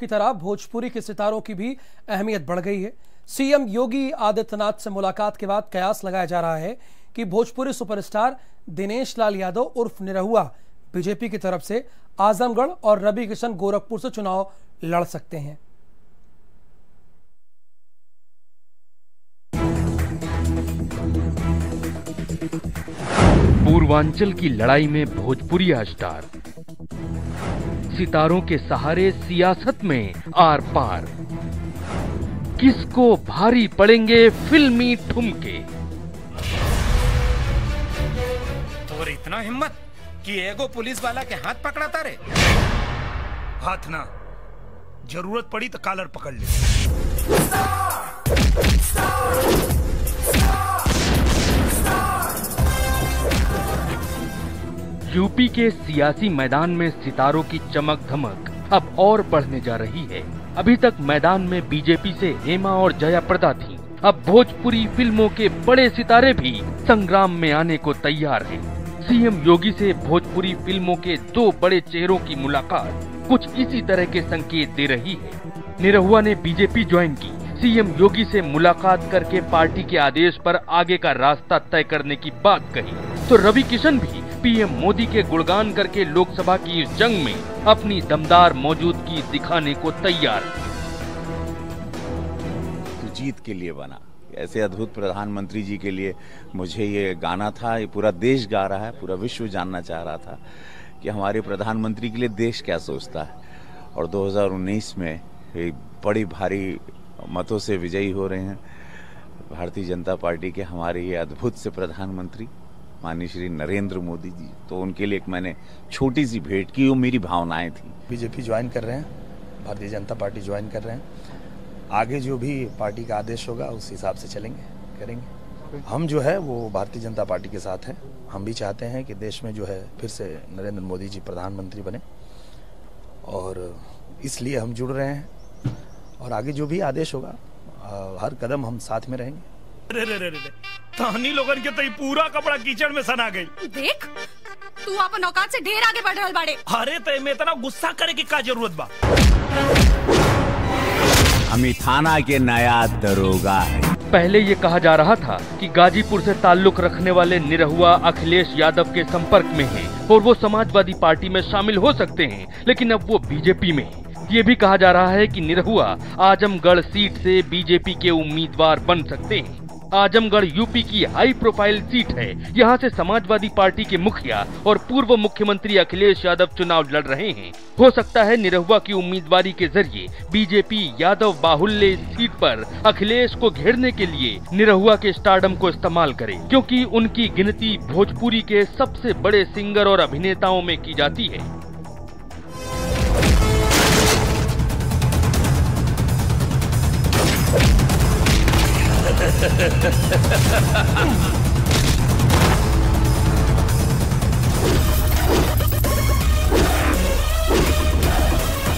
की तरह भोजपुरी के सितारों की भी अहमियत बढ़ गई है। सीएम योगी आदित्यनाथ से मुलाकात के बाद कयास लगाया जा रहा है कि भोजपुरी सुपरस्टार दिनेश लाल यादव उर्फ निरहुआ बीजेपी की तरफ से आजमगढ़ और रवि किशन गोरखपुर से चुनाव लड़ सकते हैं। पूर्वांचल की लड़ाई में भोजपुरी स्टार, सितारों के सहारे सियासत में आर पार, किसको भारी पड़ेंगे फिल्मी ठुमके। तो इतना हिम्मत कि एगो पुलिस वाला के हाथ पकड़ाता रे। हाथ ना, जरूरत पड़ी तो कॉलर पकड़ ले। यूपी के सियासी मैदान में सितारों की चमक धमक अब और बढ़ने जा रही है। अभी तक मैदान में बीजेपी से हेमा और जया प्रदा थीं। अब भोजपुरी फिल्मों के बड़े सितारे भी संग्राम में आने को तैयार हैं। सीएम योगी से भोजपुरी फिल्मों के दो बड़े चेहरों की मुलाकात कुछ इसी तरह के संकेत दे रही है। निरहुआ ने बीजेपी ज्वाइन की। सीएम योगी से मुलाकात करके पार्टी के आदेश पर आगे का रास्ता तय करने की बात कही तो रवि किशन भी पीएम मोदी के गुणगान करके लोकसभा की इस जंग में अपनी दमदार मौजूदगी दिखाने को तैयार। तो जीत के लिए बना, ऐसे अद्भुत प्रधानमंत्री जी के लिए मुझे ये गाना था। ये पूरा देश गा रहा है, पूरा विश्व जानना चाह रहा था कि हमारे प्रधानमंत्री के लिए देश क्या सोचता है। और 2019 में बड़ी भारी मतों से विजयी हो रहे हैं भारतीय जनता पार्टी के हमारे ये अद्भुत से प्रधानमंत्री माननीय श्री नरेंद्र मोदी जी। तो उनके लिए एक मैंने छोटी सी भेंट की, वो मेरी भावनाएं थी। बीजेपी ज्वाइन कर रहे हैं, भारतीय जनता पार्टी ज्वाइन कर रहे हैं। आगे जो भी पार्टी का आदेश होगा उस हिसाब से चलेंगे, करेंगे। हम जो है वो भारतीय जनता पार्टी के साथ हैं। हम भी चाहते हैं कि देश में जो है फिर से नरेंद्र मोदी जी प्रधानमंत्री बने और इसलिए हम जुड़ रहे हैं। और आगे जो भी आदेश होगा हर कदम हम साथ में रहेंगे। तहनी लोगन के तई पूरा कपड़ा कीचड़ में सना गई। देख, तू अपन औकात से ढेर आगे बढ़ रहल बाड़े। अरे तय में इतना गुस्सा करे की का जरूरत बा। हम थाना के नया दरोगा है। पहले ये कहा जा रहा था कि गाजीपुर से ताल्लुक रखने वाले निरहुआ अखिलेश यादव के संपर्क में हैं और वो समाजवादी पार्टी में शामिल हो सकते हैं, लेकिन अब वो बीजेपी में हैं। ये भी कहा जा रहा है कि निरहुआ आजमगढ़ सीट से बीजेपी के उम्मीदवार बन सकते हैं। आजमगढ़ यूपी की हाई प्रोफाइल सीट है। यहाँ से समाजवादी पार्टी के मुखिया और पूर्व मुख्यमंत्री अखिलेश यादव चुनाव लड़ रहे हैं। हो सकता है निरहुआ की उम्मीदवारी के जरिए बीजेपी यादव बाहुल्य सीट पर अखिलेश को घेरने के लिए निरहुआ के स्टारडम को इस्तेमाल करे, क्योंकि उनकी गिनती भोजपुरी के सबसे बड़े सिंगर और अभिनेताओं में की जाती है।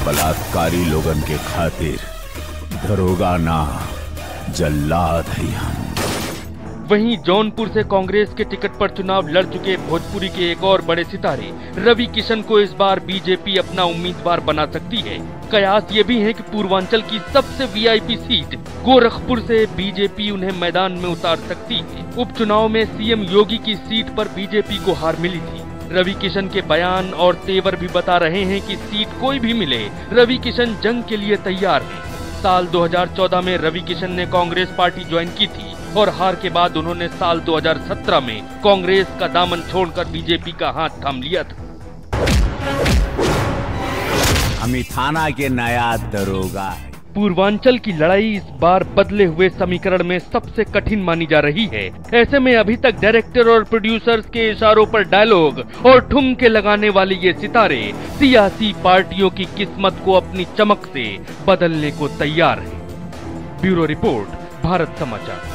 बलात्कारी लोगन के खातिर दरोगा ना जल्लाद है हम। वहीं जौनपुर से कांग्रेस के टिकट पर चुनाव लड़ चुके भोजपुरी के एक और बड़े सितारे रवि किशन को इस बार बीजेपी अपना उम्मीदवार बना सकती है। कयास ये भी है कि पूर्वांचल की सबसे वीआईपी सीट गोरखपुर से बीजेपी उन्हें मैदान में उतार सकती है। उपचुनाव में सीएम योगी की सीट पर बीजेपी को हार मिली थी। रवि किशन के बयान और तेवर भी बता रहे हैं कि सीट कोई भी मिले, रवि किशन जंग के लिए तैयार हैं। साल 2014 में रवि किशन ने कांग्रेस पार्टी ज्वाइन की थी और हार के बाद उन्होंने साल 2017 में कांग्रेस का दामन छोड़कर बीजेपी का हाथ थाम लिया था। हम थाना के नया दरोगा है। पूर्वांचल की लड़ाई इस बार बदले हुए समीकरण में सबसे कठिन मानी जा रही है। ऐसे में अभी तक डायरेक्टर और प्रोड्यूसर्स के इशारों पर डायलॉग और ठुमके लगाने वाले ये सितारे सियासी पार्टियों की किस्मत को अपनी चमक से बदलने को तैयार हैं। ब्यूरो रिपोर्ट, भारत समाचार।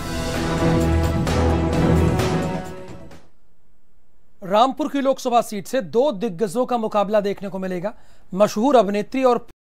रामपुर की लोकसभा सीट से दो दिग्गजों का मुकाबला देखने को मिलेगा। मशहूर अभिनेत्री और